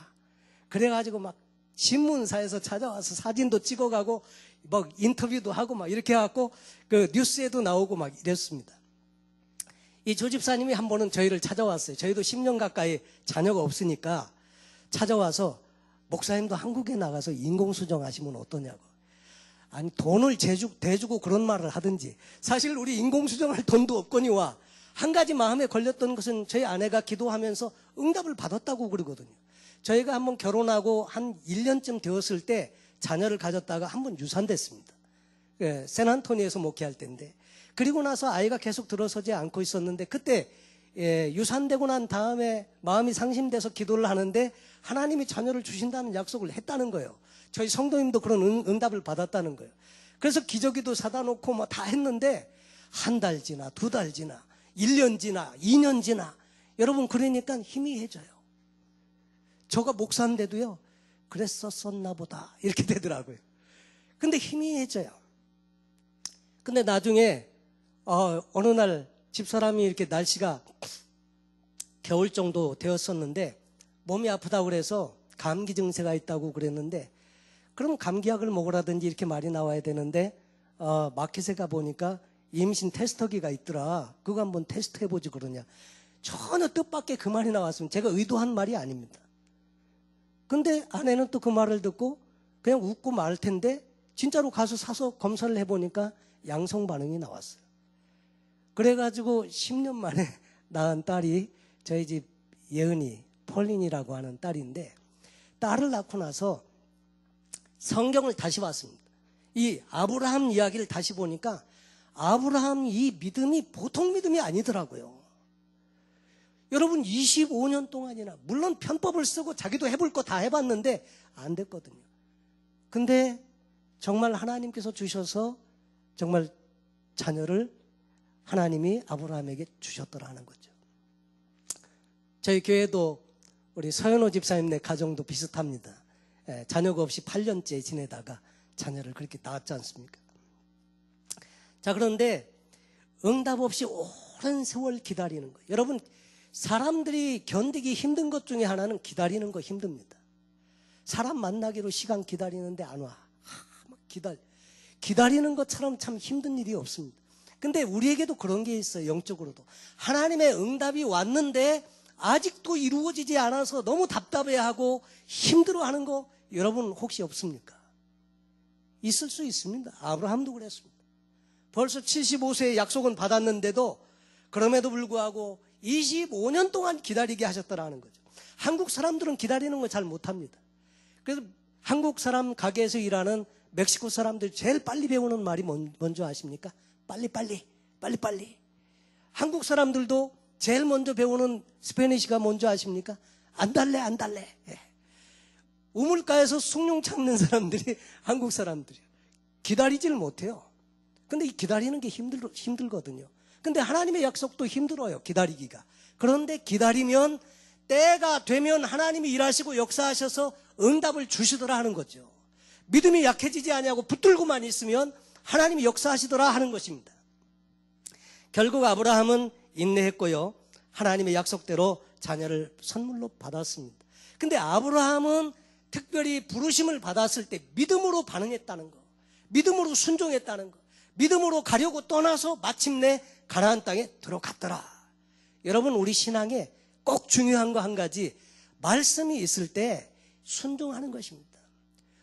그래가지고 막 신문사에서 찾아와서 사진도 찍어가고 막 인터뷰도 하고 막 이렇게 해갖고 그 뉴스에도 나오고 막 이랬습니다. 이 조집사님이 한 번은 저희를 찾아왔어요. 저희도 10년 가까이 자녀가 없으니까 찾아와서 목사님도 한국에 나가서 인공수정 하시면 어떠냐고. 아니, 돈을 대주고 그런 말을 하든지. 사실 우리 인공수정할 돈도 없거니와 한 가지 마음에 걸렸던 것은 저희 아내가 기도하면서 응답을 받았다고 그러거든요. 저희가 한번 결혼하고 한 1년쯤 되었을 때 자녀를 가졌다가 한번 유산됐습니다. 샌안토니에서 목회할 때인데. 그리고 나서 아이가 계속 들어서지 않고 있었는데 그때 유산되고 난 다음에 마음이 상심돼서 기도를 하는데 하나님이 자녀를 주신다는 약속을 했다는 거예요. 저희 성도님도 그런 응답을 받았다는 거예요. 그래서 기저귀도 사다 놓고 뭐 다 했는데 한 달 지나 2달 지나 1년 지나 2년 지나 여러분 그러니까 희미해져요. 저가 목사인데도요, 그랬었었나 보다 이렇게 되더라고요. 근데 희미해져요. 근데 나중에 어느 날 집사람이 이렇게 날씨가 겨울 정도 되었었는데 몸이 아프다고 그래서 감기 증세가 있다고 그랬는데, 그럼 감기약을 먹으라든지 이렇게 말이 나와야 되는데 마켓에 가보니까 임신 테스터기가 있더라. 그거 한번 테스트해보지 그러냐. 전혀 뜻밖의 그 말이 나왔으면 제가 의도한 말이 아닙니다. 근데 아내는 또 그 말을 듣고 그냥 웃고 말 텐데 진짜로 가서 사서 검사를 해보니까 양성 반응이 나왔어요. 그래가지고 10년 만에 낳은 딸이 저희 집 예은이, 폴린이라고 하는 딸인데, 딸을 낳고 나서 성경을 다시 봤습니다. 이 아브라함 이야기를 다시 보니까 아브라함 이 믿음이 보통 믿음이 아니더라고요. 여러분 25년 동안이나, 물론 편법을 쓰고 자기도 해볼 거 다 해봤는데 안 됐거든요. 근데 정말 하나님께서 주셔서 정말 자녀를 하나님이 아브라함에게 주셨더라는 거죠. 저희 교회도 우리 서현호 집사님네 가정도 비슷합니다. 자녀가 없이 8년째 지내다가 자녀를 그렇게 낳았지 않습니까? 자, 그런데 응답 없이 오랜 세월 기다리는 거예요. 여러분, 사람들이 견디기 힘든 것 중에 하나는 기다리는 거 힘듭니다. 사람 만나기로 시간 기다리는데 안 와. 막 기다리는 것처럼 참 힘든 일이 없습니다. 근데 우리에게도 그런 게 있어요. 영적으로도 하나님의 응답이 왔는데 아직도 이루어지지 않아서 너무 답답해하고 힘들어하는 거 여러분 혹시 없습니까? 있을 수 있습니다. 아브라함도 그랬습니다. 벌써 75세의 약속은 받았는데도 그럼에도 불구하고 25년 동안 기다리게 하셨더라는 거죠. 한국 사람들은 기다리는 거 잘 못합니다. 그래서 한국 사람 가게에서 일하는 멕시코 사람들 제일 빨리 배우는 말이 뭔지 아십니까? 빨리빨리. 한국 사람들도 제일 먼저 배우는 스페니쉬가 뭔지 아십니까? 안 달래. 예. 우물가에서 숭늉 찾는 사람들이 한국 사람들이에요. 기다리질 못해요. 근데 이 기다리는 게 힘들거든요. 근데 하나님의 약속도 힘들어요, 기다리기가. 그런데 기다리면 때가 되면 하나님이 일하시고 역사하셔서 응답을 주시더라 하는 거죠. 믿음이 약해지지 아니하고 붙들고만 있으면 하나님이 역사하시더라 하는 것입니다. 결국 아브라함은 인내했고요, 하나님의 약속대로 자녀를 선물로 받았습니다. 근데 아브라함은 특별히 부르심을 받았을 때 믿음으로 반응했다는 거, 믿음으로 순종했다는 거, 믿음으로 가려고 떠나서 마침내 가나안 땅에 들어갔더라. 여러분, 우리 신앙에 꼭 중요한 거 한 가지, 말씀이 있을 때 순종하는 것입니다.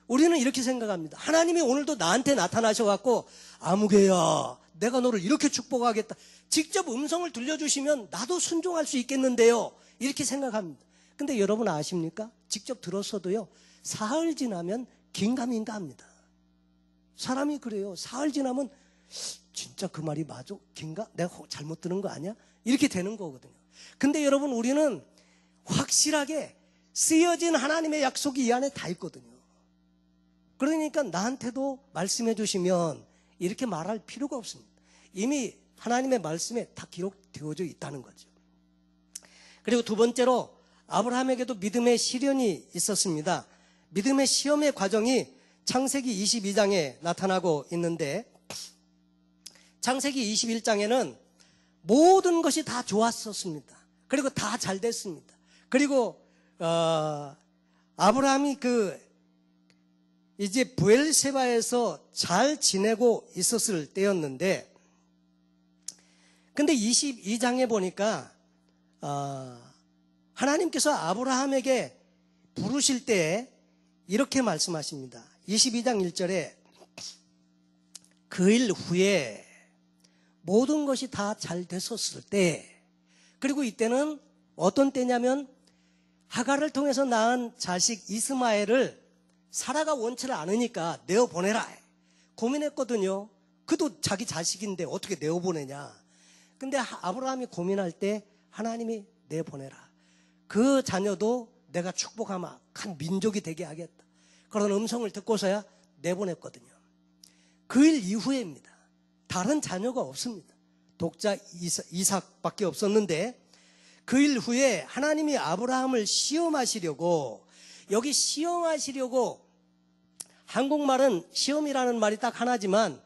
우리는 이렇게 생각합니다. 하나님이 오늘도 나한테 나타나셔갖고 아무개야, 내가 너를 이렇게 축복하겠다, 직접 음성을 들려주시면 나도 순종할 수 있겠는데요, 이렇게 생각합니다. 근데 여러분 아십니까? 직접 들었어도요, 사흘 지나면 긴가민가 합니다. 사람이 그래요. 사흘 지나면 진짜 그 말이 맞아? 긴가? 내가 잘못 들은 거 아니야? 이렇게 되는 거거든요. 근데 여러분, 우리는 확실하게 쓰여진 하나님의 약속이 이 안에 다 있거든요. 그러니까 나한테도 말씀해 주시면 이렇게 말할 필요가 없습니다. 이미 하나님의 말씀에 다 기록되어져 있다는 거죠. 그리고 두 번째로 아브라함에게도 믿음의 시련이 있었습니다. 믿음의 시험의 과정이 창세기 22장에 나타나고 있는데, 창세기 21장에는 모든 것이 다 좋았었습니다. 그리고 다 잘 됐습니다. 그리고 아브라함이 이제 브엘세바에서 잘 지내고 있었을 때였는데, 근데 22장에 보니까 하나님께서 아브라함에게 부르실 때 이렇게 말씀하십니다. 22장 1절에 그 일 후에 모든 것이 다 잘 됐었을 때, 그리고 이때는 어떤 때냐면 하갈을 통해서 낳은 자식 이스마엘을 사라가 원치를 않으니까 내어보내라 고민했거든요. 그도 자기 자식인데 어떻게 내어보내냐. 근데 아브라함이 고민할 때 하나님이 내보내라. 그 자녀도 내가 축복하마 한 민족이 되게 하겠다. 그런 음성을 듣고서야 내보냈거든요. 그 일 이후에입니다. 다른 자녀가 없습니다. 독자 이삭밖에 없었는데, 그 일 후에 하나님이 아브라함을 시험하시려고, 여기 시험하시려고, 한국말은 시험이라는 말이 딱 하나지만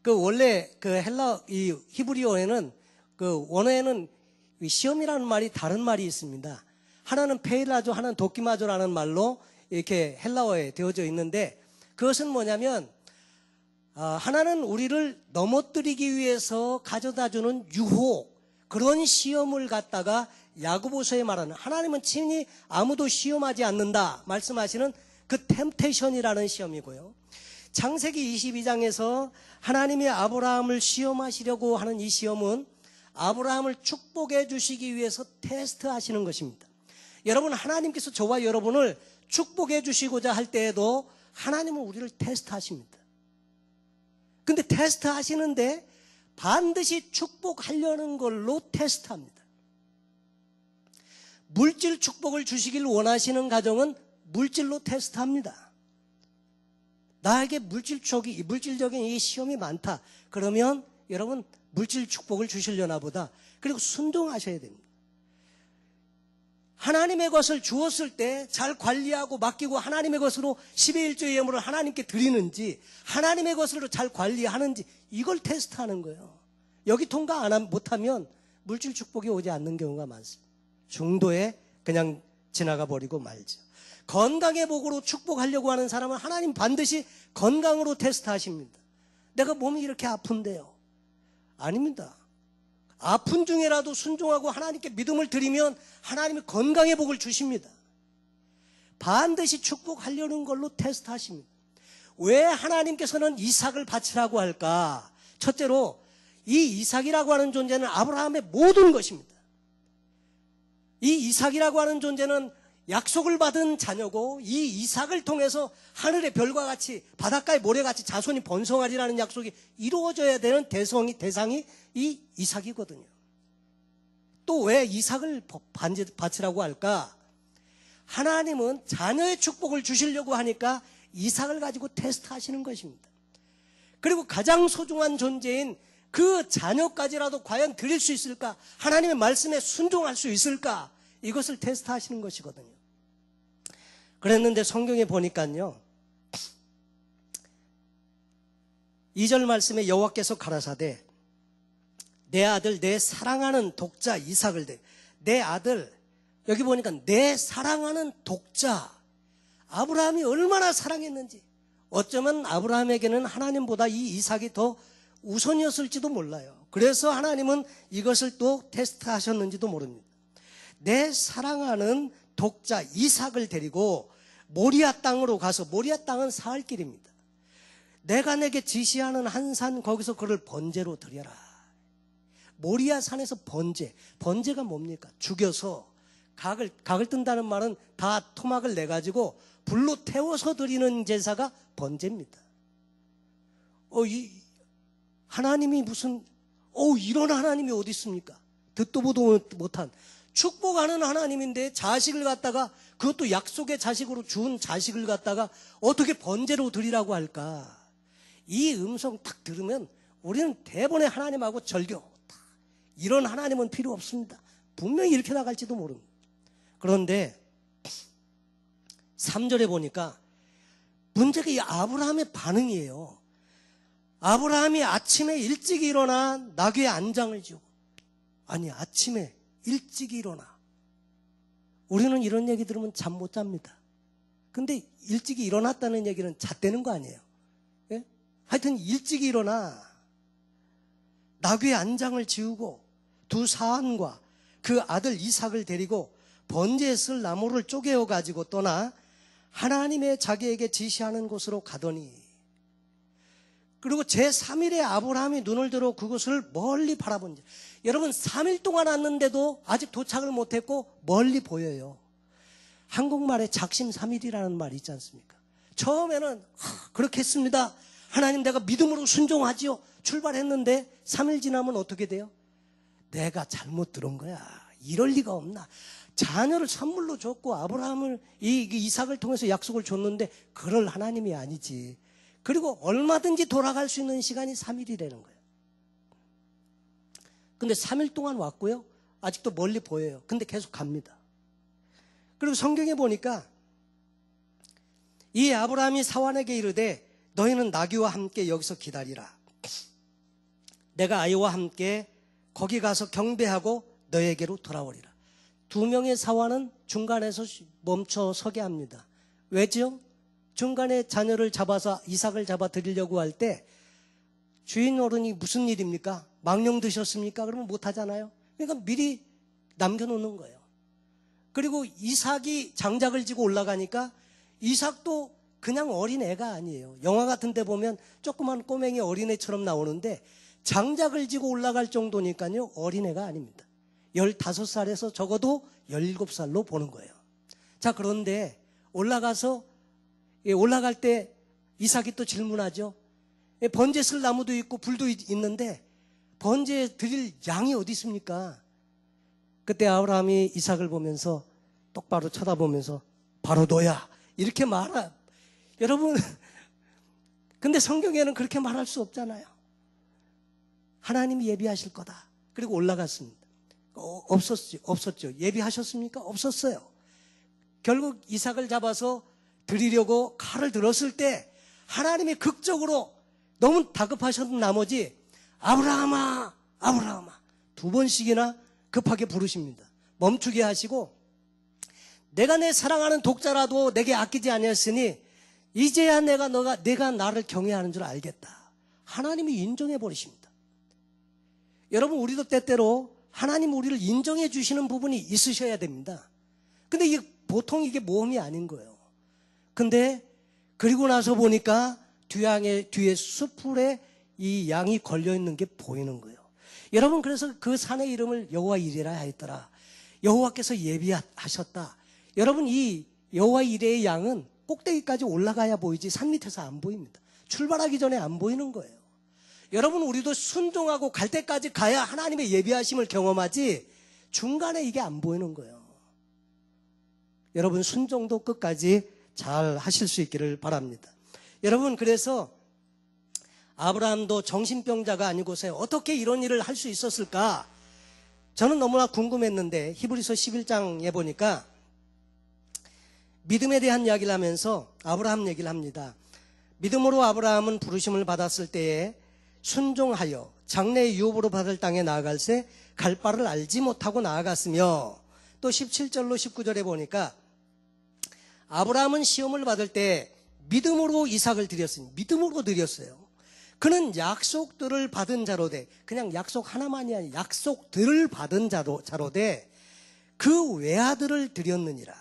그 원래 그 이 히브리어에는 그 원어에는 시험이라는 말이 다른 말이 있습니다. 하나는 페일라조, 하나는 도키마조라는 말로 이렇게 헬라어에 되어져 있는데, 그것은 뭐냐면 하나는 우리를 넘어뜨리기 위해서 가져다주는 유혹, 그런 시험을 갖다가 야고보서에 말하는, 하나님은 친히 아무도 시험하지 않는다 말씀하시는 그 템테이션이라는 시험이고요. 창세기 22장에서 하나님이 아브라함을 시험하시려고 하는 이 시험은 아브라함을 축복해 주시기 위해서 테스트하시는 것입니다. 여러분, 하나님께서 저와 여러분을 축복해 주시고자 할 때에도 하나님은 우리를 테스트하십니다. 근데 테스트하시는데 반드시 축복하려는 걸로 테스트합니다. 물질 축복을 주시길 원하시는 가정은 물질로 테스트합니다. 나에게 물질적인 이 시험이 많다. 그러면 여러분, 물질 축복을 주시려나 보다. 그리고 순종하셔야 됩니다. 하나님의 것을 주었을 때 잘 관리하고 맡기고 하나님의 것으로 10의 1조의 예물을 하나님께 드리는지, 하나님의 것으로 잘 관리하는지, 이걸 테스트하는 거예요. 여기 통과 못하면 물질 축복이 오지 않는 경우가 많습니다. 중도에 그냥 지나가 버리고 말죠. 건강의 복으로 축복하려고 하는 사람은 하나님 반드시 건강으로 테스트하십니다. 내가 몸이 이렇게 아픈데요. 아닙니다. 아픈 중에라도 순종하고 하나님께 믿음을 드리면 하나님이 건강의 복을 주십니다. 반드시 축복하려는 걸로 테스트하십니다. 왜 하나님께서는 이삭을 바치라고 할까? 첫째로 이 이삭이라고 하는 존재는 아브라함의 모든 것입니다. 이 이삭이라고 하는 존재는 약속을 받은 자녀고, 이 이삭을 통해서 하늘의 별과 같이 바닷가의 모래같이 자손이 번성하리라는 약속이 이루어져야 되는 대상이 이 이삭이거든요. 또 왜 이삭을 바치라고 할까? 하나님은 자녀의 축복을 주시려고 하니까 이삭을 가지고 테스트하시는 것입니다. 그리고 가장 소중한 존재인 그 자녀까지라도 과연 드릴 수 있을까? 하나님의 말씀에 순종할 수 있을까? 이것을 테스트하시는 것이거든요. 그랬는데 성경에 보니까요, 2절 말씀에 여호와께서 가라사대 내 아들 내 사랑하는 독자 이삭을 내 아들, 여기 보니까 내 사랑하는 독자, 아브라함이 얼마나 사랑했는지, 어쩌면 아브라함에게는 하나님보다 이 이삭이 더 우선이었을지도 몰라요. 그래서 하나님은 이것을 또 테스트하셨는지도 모릅니다. 내 사랑하는 독자 이삭을 데리고 모리아 땅으로 가서, 모리아 땅은 사흘 길입니다. 내가 내게 지시하는 한 산, 거기서 그를 번제로 드려라. 모리아 산에서 번제가 뭡니까? 죽여서 각을 뜬다는 말은 다 토막을 내가지고 불로 태워서 드리는 제사가 번제입니다. 하나님이 이런 하나님이 어디 있습니까? 듣도 보도 못한 축복하는 하나님인데 자식을 갖다가, 그것도 약속의 자식으로 준 자식을 갖다가 어떻게 번제로 드리라고 할까? 이 음성 딱 들으면 우리는 대번에 하나님하고 절교, 이런 하나님은 필요 없습니다. 분명히 이렇게 나갈지도 모릅니다. 그런데 3절에 보니까 문제가 이 아브라함의 반응이에요. 아브라함이 아침에 일찍 일어나 나귀의 안장을 지고, 아니 아침에 일찍 일어나. 우리는 이런 얘기 들으면 잠 못 잡니다. 근데 일찍 일어났다는 얘기는 잣대는 거 아니에요. 예? 하여튼 일찍 일어나 나귀의 안장을 지우고 두 사안과 그 아들 이삭을 데리고 번제에 쓸 나무를 쪼개어 가지고 떠나 하나님의 자기에게 지시하는 곳으로 가더니, 그리고 제3일에 아브라함이 눈을 들어 그곳을 멀리 바라본 지, 여러분 3일 동안 왔는데도 아직 도착을 못했고 멀리 보여요. 한국말에 작심삼일이라는 말이 있지 않습니까? 처음에는 그렇게 했습니다, 하나님 내가 믿음으로 순종하지요, 출발했는데 3일 지나면 어떻게 돼요? 내가 잘못 들은 거야, 이럴 리가 없나, 자녀를 선물로 줬고 아브라함을 이삭을 통해서 약속을 줬는데 그럴 하나님이 아니지. 그리고 얼마든지 돌아갈 수 있는 시간이 3일이라는 거예요. 근데 3일 동안 왔고요, 아직도 멀리 보여요. 근데 계속 갑니다. 그리고 성경에 보니까 이 아브라함이 사환에게 이르되 너희는 나귀와 함께 여기서 기다리라. 내가 아이와 함께 거기 가서 경배하고 너에게로 돌아오리라. 두 명의 사환은 중간에서 멈춰 서게 합니다. 왜죠? 중간에 자녀를 잡아서 이삭을 잡아 드리려고 할 때 주인 어른이 무슨 일입니까? 망령 드셨습니까? 그러면 못하잖아요. 그러니까 미리 남겨놓는 거예요. 그리고 이삭이 장작을 지고 올라가니까 이삭도 그냥 어린애가 아니에요. 영화 같은 데 보면 조그만 꼬맹이 어린애처럼 나오는데 장작을 지고 올라갈 정도니까요, 어린애가 아닙니다. 15살에서 적어도 17살로 보는 거예요. 자, 그런데 올라갈 때 이삭이 또 질문하죠. 번제 쓸 나무도 있고 불도 있는데 번제 드릴 양이 어디 있습니까? 그때 아브라함이 이삭을 보면서 똑바로 쳐다보면서 바로 너야 이렇게 말하. 여러분, 근데 성경에는 그렇게 말할 수 없잖아요. 하나님이 예비하실 거다. 그리고 올라갔습니다. 없었죠. 예비하셨습니까? 없었어요. 결국 이삭을 잡아서 드리려고 칼을 들었을 때 하나님이 극적으로 너무 다급하셨던 나머지 아브라함아, 아브라함아 2번씩이나 급하게 부르십니다. 멈추게 하시고 내가 내 사랑하는 독자라도 내게 아끼지 아니했으니 이제야 내가 나를 경외하는 줄 알겠다. 하나님이 인정해 버리십니다. 여러분, 우리도 때때로 하나님 우리를 인정해 주시는 부분이 있으셔야 됩니다. 근데 이게 보통 이게 모험이 아닌 거예요. 근데 그리고 나서 보니까 뒤에 숲풀에 이 양이 걸려 있는 게 보이는 거예요. 여러분, 그래서 그 산의 이름을 여호와 이레라 하였더라. 여호와께서 예비하셨다. 여러분, 이 여호와 이레의 양은 꼭대기까지 올라가야 보이지 산 밑에서 안 보입니다. 출발하기 전에 안 보이는 거예요. 여러분, 우리도 순종하고 갈 때까지 가야 하나님의 예비하심을 경험하지 중간에 이게 안 보이는 거예요. 여러분, 순종도 끝까지 잘 하실 수 있기를 바랍니다. 여러분, 그래서 아브라함도 정신병자가 아니고서 어떻게 이런 일을 할 수 있었을까? 저는 너무나 궁금했는데 히브리서 11장에 보니까 믿음에 대한 이야기를 하면서 아브라함 얘기를 합니다. 믿음으로 아브라함은 부르심을 받았을 때에 순종하여 장래의 유업으로 받을 땅에 나아갈새 갈 바를 알지 못하고 나아갔으며, 또 17절로 19절에 보니까 아브라함은 시험을 받을 때 믿음으로 이삭을 드렸습니다. 믿음으로 드렸어요. 그는 약속들을 받은 자로되, 그냥 약속 하나만이 아니라 약속들을 받은 자로되 그 외아들을 드렸느니라.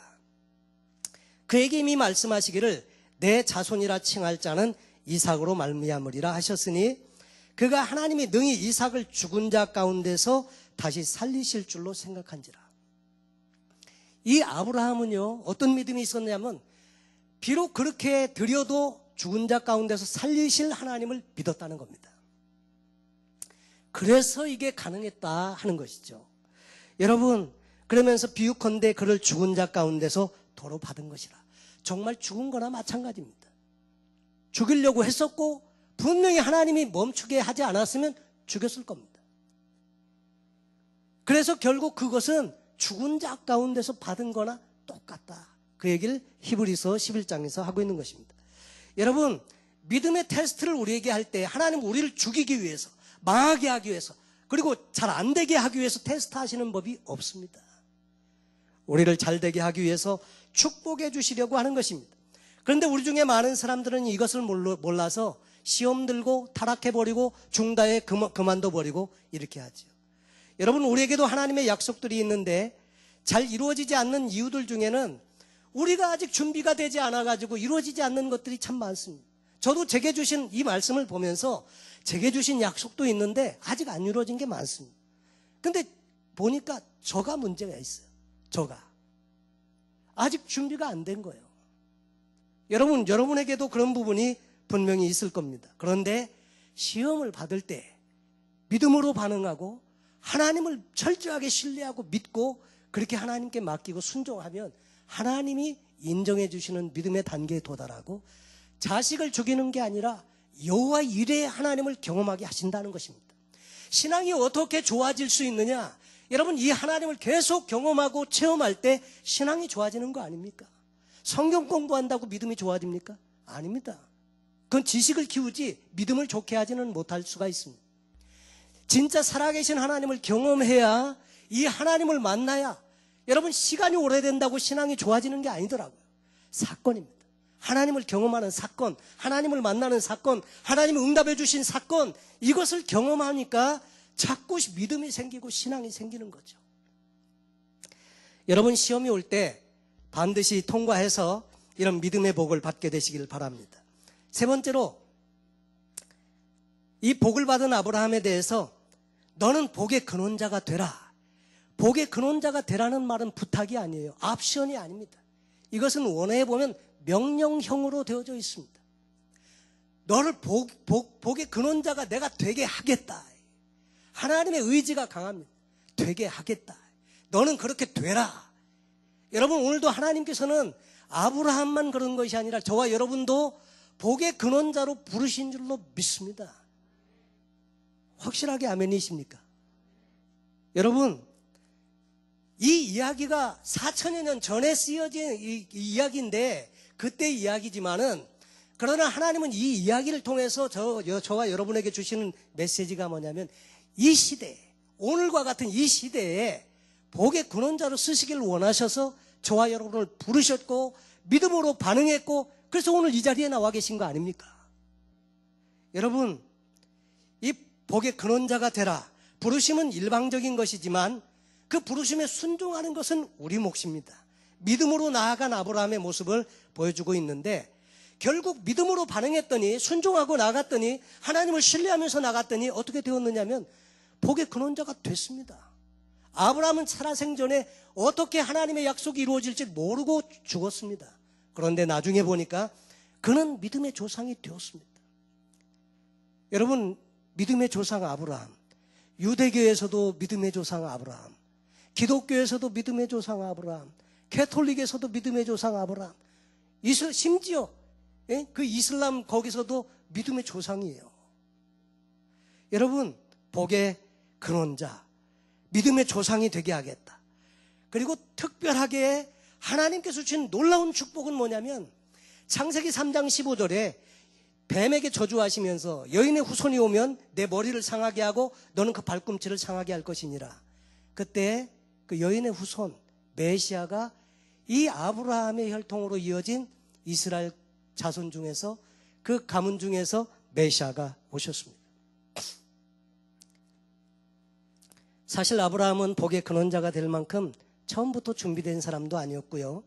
그에게 이미 말씀하시기를 내 자손이라 칭할 자는 이삭으로 말미암으리라 하셨으니 그가 하나님이 능히 이삭을 죽은 자 가운데서 다시 살리실 줄로 생각한지라. 이 아브라함은요, 어떤 믿음이 있었냐면 비록 그렇게 드려도 죽은 자 가운데서 살리실 하나님을 믿었다는 겁니다. 그래서 이게 가능했다 하는 것이죠. 여러분, 그러면서 비유컨대 그를 죽은 자 가운데서 도로 받은 것이라. 정말 죽은 거나 마찬가지입니다. 죽이려고 했었고 분명히 하나님이 멈추게 하지 않았으면 죽였을 겁니다. 그래서 결국 그것은 죽은 자 가운데서 받은 거나 똑같다. 그 얘기를 히브리서 11장에서 하고 있는 것입니다. 여러분, 믿음의 테스트를 우리에게 할 때 하나님 우리를 죽이기 위해서, 망하게 하기 위해서, 그리고 잘 안 되게 하기 위해서 테스트하시는 법이 없습니다. 우리를 잘 되게 하기 위해서 축복해 주시려고 하는 것입니다. 그런데 우리 중에 많은 사람들은 이것을 몰라서 시험 들고 타락해버리고 중다에 그만둬버리고 이렇게 하죠. 여러분, 우리에게도 하나님의 약속들이 있는데 잘 이루어지지 않는 이유들 중에는 우리가 아직 준비가 되지 않아가지고 이루어지지 않는 것들이 참 많습니다. 저도 제게 주신 이 말씀을 보면서 제게 주신 약속도 있는데 아직 안 이루어진 게 많습니다. 근데 보니까 저가 문제가 있어요. 저가 아직 준비가 안 된 거예요. 여러분에게도 그런 부분이 분명히 있을 겁니다. 그런데 시험을 받을 때 믿음으로 반응하고 하나님을 철저하게 신뢰하고 믿고 그렇게 하나님께 맡기고 순종하면 하나님이 인정해 주시는 믿음의 단계에 도달하고 자식을 죽이는 게 아니라 여호와 이레의 하나님을 경험하게 하신다는 것입니다. 신앙이 어떻게 좋아질 수 있느냐? 여러분, 이 하나님을 계속 경험하고 체험할 때 신앙이 좋아지는 거 아닙니까? 성경 공부한다고 믿음이 좋아집니까? 아닙니다. 그건 지식을 키우지 믿음을 좋게 하지는 못할 수가 있습니다. 진짜 살아계신 하나님을 경험해야, 이 하나님을 만나야, 여러분, 시간이 오래된다고 신앙이 좋아지는 게 아니더라고요. 사건입니다. 하나님을 경험하는 사건, 하나님을 만나는 사건, 하나님이 응답해 주신 사건, 이것을 경험하니까 자꾸 믿음이 생기고 신앙이 생기는 거죠. 여러분, 시험이 올 때 반드시 통과해서 이런 믿음의 복을 받게 되시길 바랍니다. 세 번째로, 이 복을 받은 아브라함에 대해서 너는 복의 근원자가 되라. 복의 근원자가 되라는 말은 부탁이 아니에요. 옵션이 아닙니다. 이것은 원어에 보면 명령형으로 되어져 있습니다. 너를 복의 근원자가 내가 되게 하겠다. 하나님의 의지가 강합니다. 되게 하겠다. 너는 그렇게 되라. 여러분, 오늘도 하나님께서는 아브라함만 그런 것이 아니라 저와 여러분도 복의 근원자로 부르신 줄로 믿습니다. 확실하게 아멘이십니까? 여러분, 이 이야기가 4천여 년 전에 쓰여진 이 이야기인데, 그때 이야기지만은, 그러나 하나님은 이 이야기를 통해서 저와 여러분에게 주시는 메시지가 뭐냐면, 이 시대, 오늘과 같은 이 시대에 복의 근원자로 쓰시기를 원하셔서 저와 여러분을 부르셨고 믿음으로 반응했고, 그래서 오늘 이 자리에 나와 계신 거 아닙니까? 여러분, 이 복의 근원자가 되라, 부르심은 일방적인 것이지만 그 부르심에 순종하는 것은 우리 몫입니다. 믿음으로 나아간 아브라함의 모습을 보여주고 있는데, 결국 믿음으로 반응했더니, 순종하고 나갔더니, 하나님을 신뢰하면서 나갔더니 어떻게 되었느냐면 복의 근원자가 됐습니다. 아브라함은 살아생전에 어떻게 하나님의 약속이 이루어질지 모르고 죽었습니다. 그런데 나중에 보니까 그는 믿음의 조상이 되었습니다. 여러분, 믿음의 조상 아브라함, 유대교에서도 믿음의 조상 아브라함, 기독교에서도 믿음의 조상 아브라함, 캐톨릭에서도 믿음의 조상 아브라함, 심지어 그 이슬람 거기서도 믿음의 조상이에요. 여러분, 복의 근원자, 믿음의 조상이 되게 하겠다. 그리고 특별하게 하나님께서 주신 놀라운 축복은 뭐냐면, 창세기 3장 15절에 뱀에게 저주하시면서 여인의 후손이 오면 내 머리를 상하게 하고 너는 그 발꿈치를 상하게 할 것이니라. 그때 그 여인의 후손 메시아가 이 아브라함의 혈통으로 이어진 이스라엘 자손 중에서, 그 가문 중에서 메시아가 오셨습니다. 사실 아브라함은 복의 근원자가 될 만큼 처음부터 준비된 사람도 아니었고요,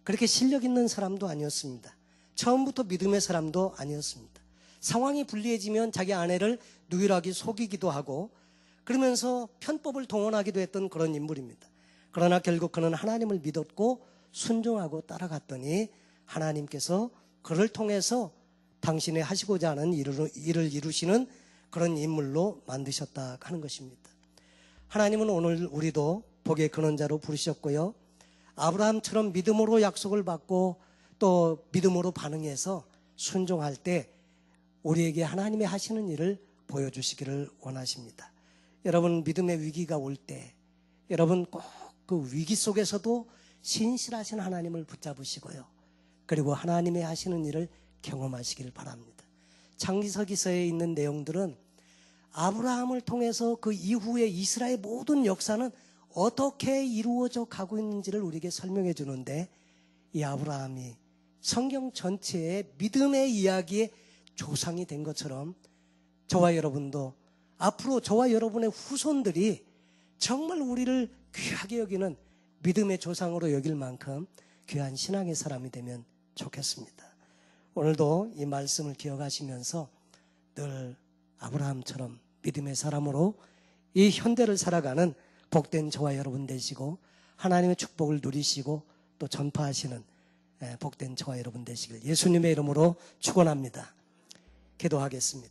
그렇게 실력 있는 사람도 아니었습니다. 처음부터 믿음의 사람도 아니었습니다. 상황이 불리해지면 자기 아내를 누이라기 속이기도 하고 그러면서 편법을 동원하기도 했던 그런 인물입니다. 그러나 결국 그는 하나님을 믿었고 순종하고 따라갔더니 하나님께서 그를 통해서 당신의 하시고자 하는 일을 이루시는 그런 인물로 만드셨다 하는 것입니다. 하나님은 오늘 우리도 복의 근원자로 부르셨고요, 아브라함처럼 믿음으로 약속을 받고 또 믿음으로 반응해서 순종할 때 우리에게 하나님의 하시는 일을 보여주시기를 원하십니다. 여러분, 믿음의 위기가 올 때 여러분 꼭 그 위기 속에서도 신실하신 하나님을 붙잡으시고요, 그리고 하나님의 하시는 일을 경험하시길 바랍니다. 창세기서에 있는 내용들은 아브라함을 통해서 그 이후에 이스라엘 모든 역사는 어떻게 이루어져 가고 있는지를 우리에게 설명해 주는데, 이 아브라함이 성경 전체의 믿음의 이야기의 조상이 된 것처럼 저와 여러분도 앞으로 저와 여러분의 후손들이 정말 우리를 귀하게 여기는 믿음의 조상으로 여길 만큼 귀한 신앙의 사람이 되면 좋겠습니다. 오늘도 이 말씀을 기억하시면서 늘 아브라함처럼 믿음의 사람으로 이 현대를 살아가는 복된 저와 여러분 되시고 하나님의 축복을 누리시고 또 전파하시는 복된 저와 여러분 되시길 예수님의 이름으로 축원합니다. 기도하겠습니다.